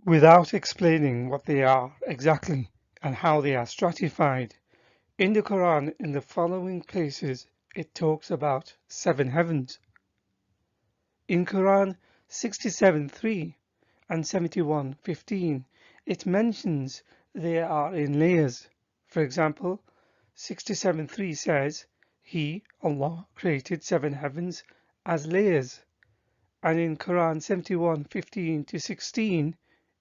without explaining what they are exactly and how they are stratified. In the Quran, in the following places, it talks about 7 heavens. In Quran 67:3 and 71:15, it mentions they are in layers. For example, 67:3 says, He, Allah, created 7 heavens as layers. And in Quran 71:15 to 16,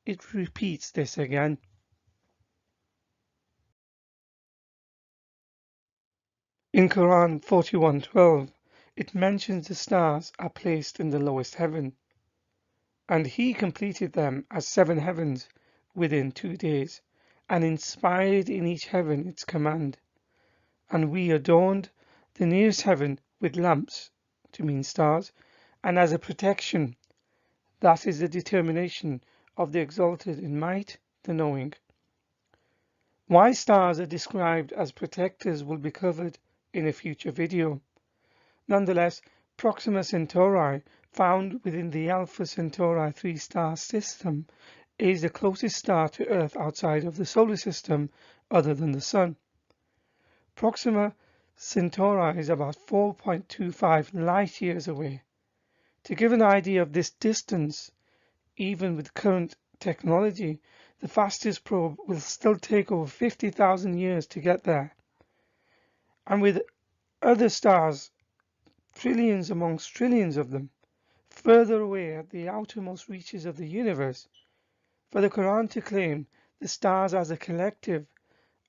it repeats this again. In Quran 41:12, it mentions the stars are placed in the lowest heaven, and He completed them as 7 heavens within 2 days, and inspired in each heaven its command. And we adorned the nearest heaven with lamps, to mean stars, and as a protection, that is the determination of the exalted in might, the knowing. Why stars are described as protectors will be covered in a future video. Nonetheless, Proxima Centauri, found within the Alpha Centauri 3-star system, is the closest star to Earth outside of the solar system other than the Sun. Proxima Centauri is about 4.25 light years away. To give an idea of this distance, even with current technology, the fastest probe will still take over 50,000 years to get there. And with other stars, trillions amongst trillions of them, further away at the outermost reaches of the universe, for the Quran to claim the stars as a collective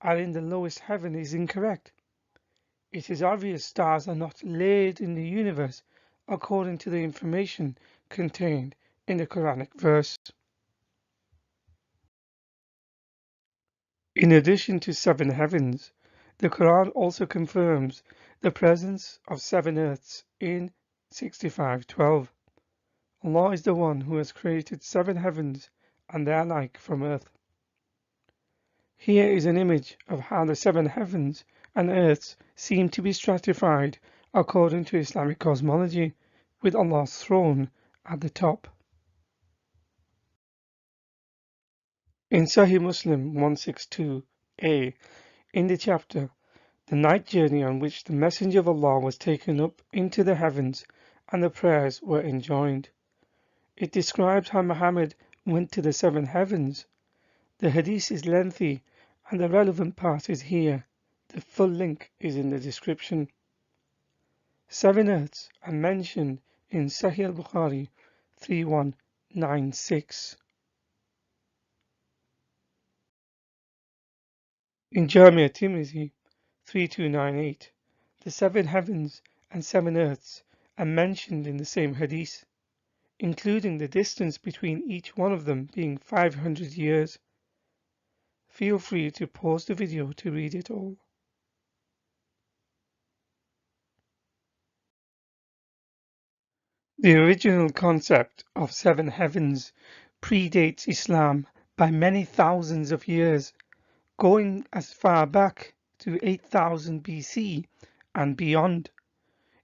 are in the lowest heaven is incorrect. It is obvious stars are not laid in the universe according to the information contained in the Quranic verse. In addition to 7 heavens, the Quran also confirms the presence of 7 earths in 65:12. Allah is the one who has created 7 heavens and their like from earth. Here is an image of how the 7 heavens and earths seem to be stratified according to Islamic cosmology, with Allah's throne at the top. In Sahih Muslim 162a, in the chapter The Night Journey on which the Messenger of Allah was taken up into the heavens and the prayers were enjoined, it describes how Muhammad went to the 7 heavens. The hadith is lengthy and the relevant part is here. The full link is in the description. 7 earths are mentioned in Sahih al-Bukhari 3196. In Jami' at-Tirmidhi 3298, the 7 heavens and 7 earths are mentioned in the same hadith, including the distance between each one of them being 500 years. Feel free to pause the video to read it all. The original concept of 7 heavens predates Islam by many thousands of years, going as far back to 8000 BC and beyond.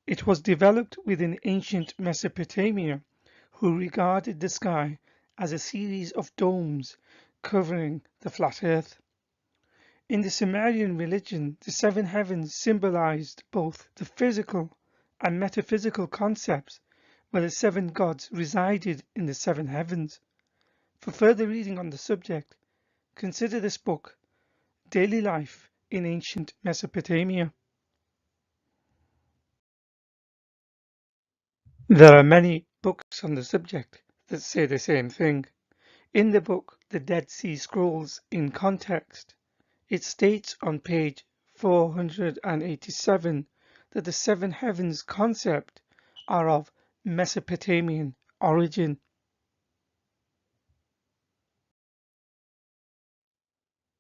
It was developed within ancient Mesopotamia, who regarded the sky as a series of domes covering the flat earth. In the Sumerian religion, the 7 heavens symbolized both the physical and metaphysical concepts, where the 7 gods resided in the 7 heavens. For further reading on the subject, consider this book, Daily Life in Ancient Mesopotamia. There are many books on the subject that say the same thing. In the book, The Dead Sea Scrolls in Context, it states on page 487 that the 7 heavens concept are of Mesopotamian origin.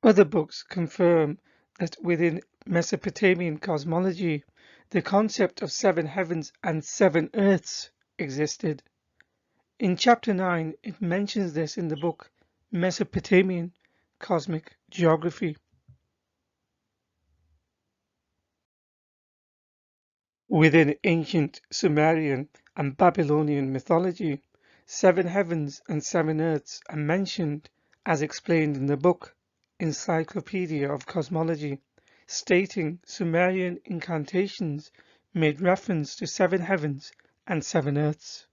Other books confirm that within Mesopotamian cosmology, the concept of 7 heavens and 7 earths existed. In chapter 9, it mentions this in the book Mesopotamian Cosmic Geography. Within ancient Sumerian and Babylonian mythology, 7 heavens and 7 earths are mentioned as explained in the book Encyclopedia of Cosmology, stating Sumerian incantations made reference to 7 heavens and 7 earths.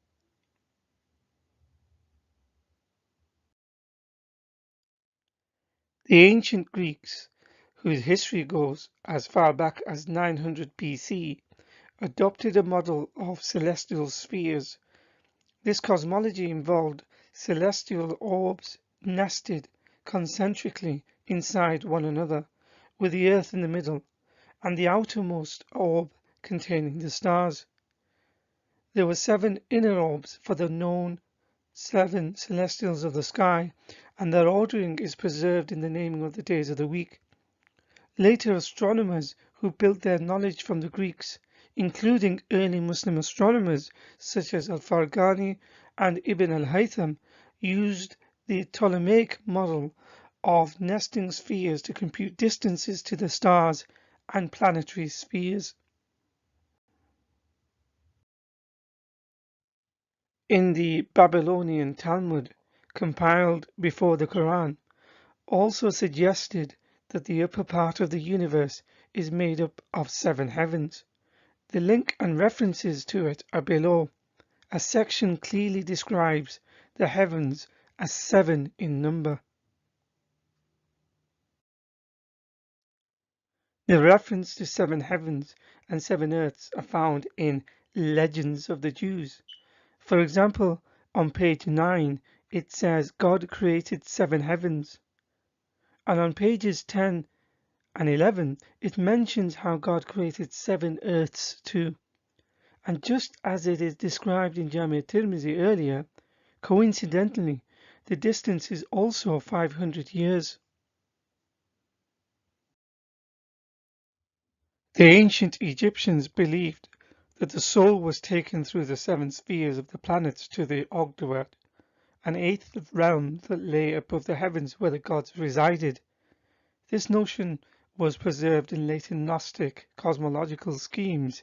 The ancient Greeks, whose history goes as far back as 900 BC, adopted a model of celestial spheres. This cosmology involved celestial orbs nested concentrically inside one another, with the Earth in the middle, and the outermost orb containing the stars. There were 7 inner orbs for the known 7 celestials of the sky, and their ordering is preserved in the naming of the days of the week. Later astronomers who built their knowledge from the Greeks, including early Muslim astronomers such as Al-Farghani and Ibn al-Haytham, used the Ptolemaic model of nesting spheres to compute distances to the stars and planetary spheres. In the Babylonian Talmud, compiled before the Quran, also suggested that the upper part of the universe is made up of 7 heavens. The link and references to it are below. A section clearly describes the heavens as 7 in number. The reference to 7 heavens and 7 earths are found in Legends of the Jews. For example, on page 9 it says God created 7 heavens, and on pages 10 and 11 it mentions how God created 7 earths too. And just as it is described in Jami' Tirmizi earlier, coincidentally the distance is also 500 years. The ancient Egyptians believed that the soul was taken through the 7 spheres of the planets to the Ogdoad, an 8th realm that lay above the heavens where the gods resided. This notion was preserved in later Gnostic cosmological schemes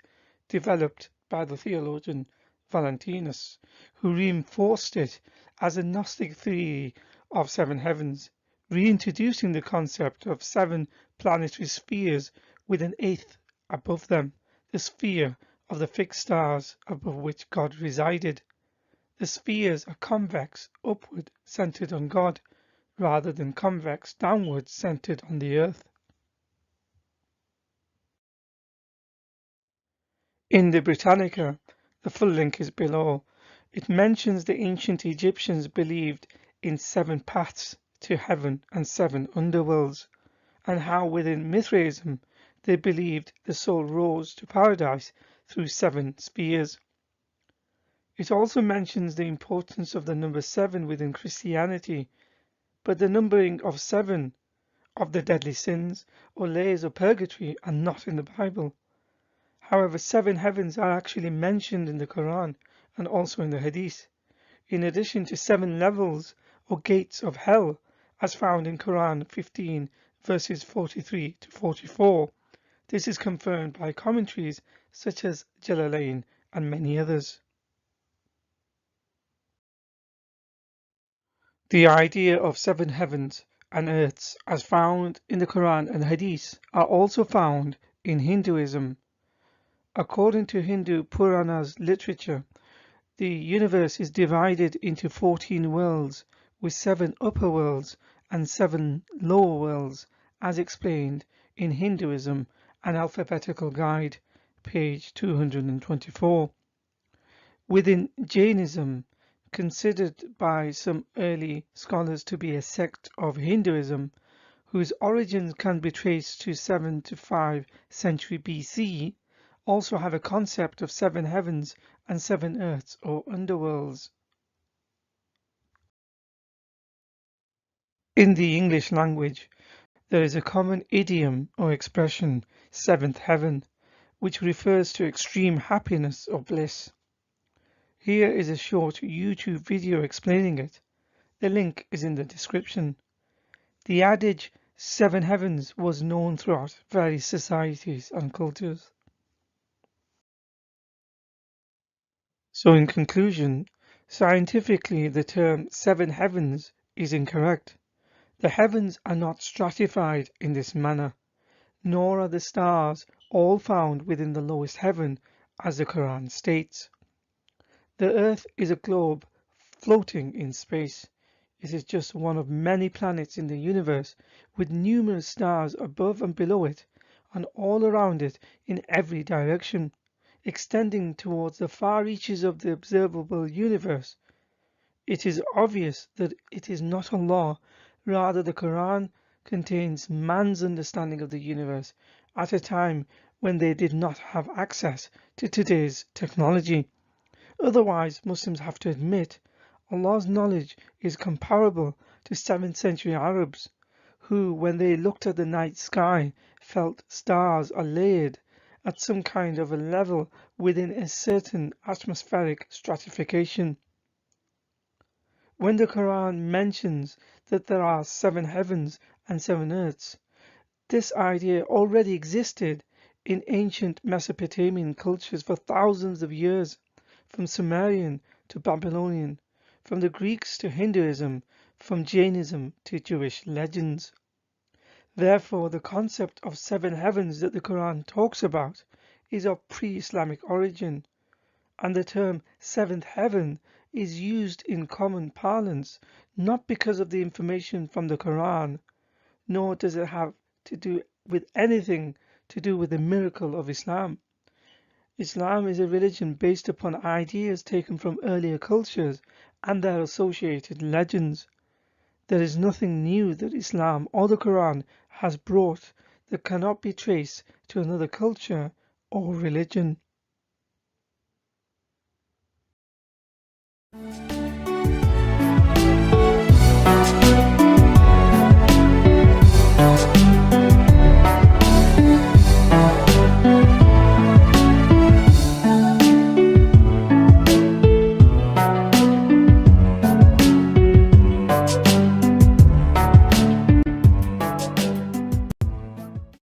developed by the theologian Valentinus, who reinforced it as a Gnostic theory of 7 heavens, reintroducing the concept of 7 planetary spheres with an 8th above them, the sphere of the fixed stars above which God resided. The spheres are convex, upward, centered on God, rather than convex, downward, centered on the earth. In the Britannica, the full link is below. It mentions the ancient Egyptians believed in 7 paths to heaven and 7 underworlds, and how within Mithraism they believed the soul rose to paradise through 7 spheres. It also mentions the importance of the number 7 within Christianity, but the numbering of 7 of the deadly sins or layers of purgatory are not in the Bible. However, 7 heavens are actually mentioned in the Quran and also in the Hadith, in addition to 7 levels or gates of hell as found in Quran 15 verses 43 to 44. This is confirmed by commentaries such as Jalalain and many others. The idea of 7 heavens and earths as found in the Quran and Hadith are also found in Hinduism. According to Hindu Puranas literature, the universe is divided into 14 worlds, with 7 upper worlds and 7 lower worlds, as explained in Hinduism, an alphabetical guide, page 224. Within Jainism, considered by some early scholars to be a sect of Hinduism, whose origins can be traced to 7 to 5 century BC, also have a concept of 7 heavens and 7 earths or underworlds. In the English language, there is a common idiom or expression, 7th heaven, which refers to extreme happiness or bliss. Here is a short YouTube video explaining it. The link is in the description. The adage 7 heavens was known throughout various societies and cultures. So in conclusion, Scientifically, the term seven heavens is incorrect. The heavens are not stratified in this manner, nor are the stars all found within the lowest heaven, as the Quran states. The Earth is a globe floating in space. It is just one of many planets in the universe, with numerous stars above and below it, and all around it in every direction, extending towards the far reaches of the observable universe. It is obvious that it is not Allah, rather the Quran contains man's understanding of the universe at a time when they did not have access to today's technology. Otherwise, Muslims have to admit Allah's knowledge is comparable to 7th century Arabs, who, when they looked at the night sky, felt stars are layered at some kind of a level within a certain atmospheric stratification. When the Quran mentions that there are 7 heavens and 7 earths, this idea already existed in ancient Mesopotamian cultures for thousands of years, from Sumerian to Babylonian, from the Greeks to Hinduism, from Jainism to Jewish legends. Therefore, the concept of 7 heavens that the Quran talks about is of pre-Islamic origin, and the term seventh heaven is used in common parlance not because of the information from the Quran, nor does it have to do with anything to do with the miracle of Islam. Islam is a religion based upon ideas taken from earlier cultures and their associated legends. There is nothing new that Islam or the Quran has brought that cannot be traced to another culture or religion.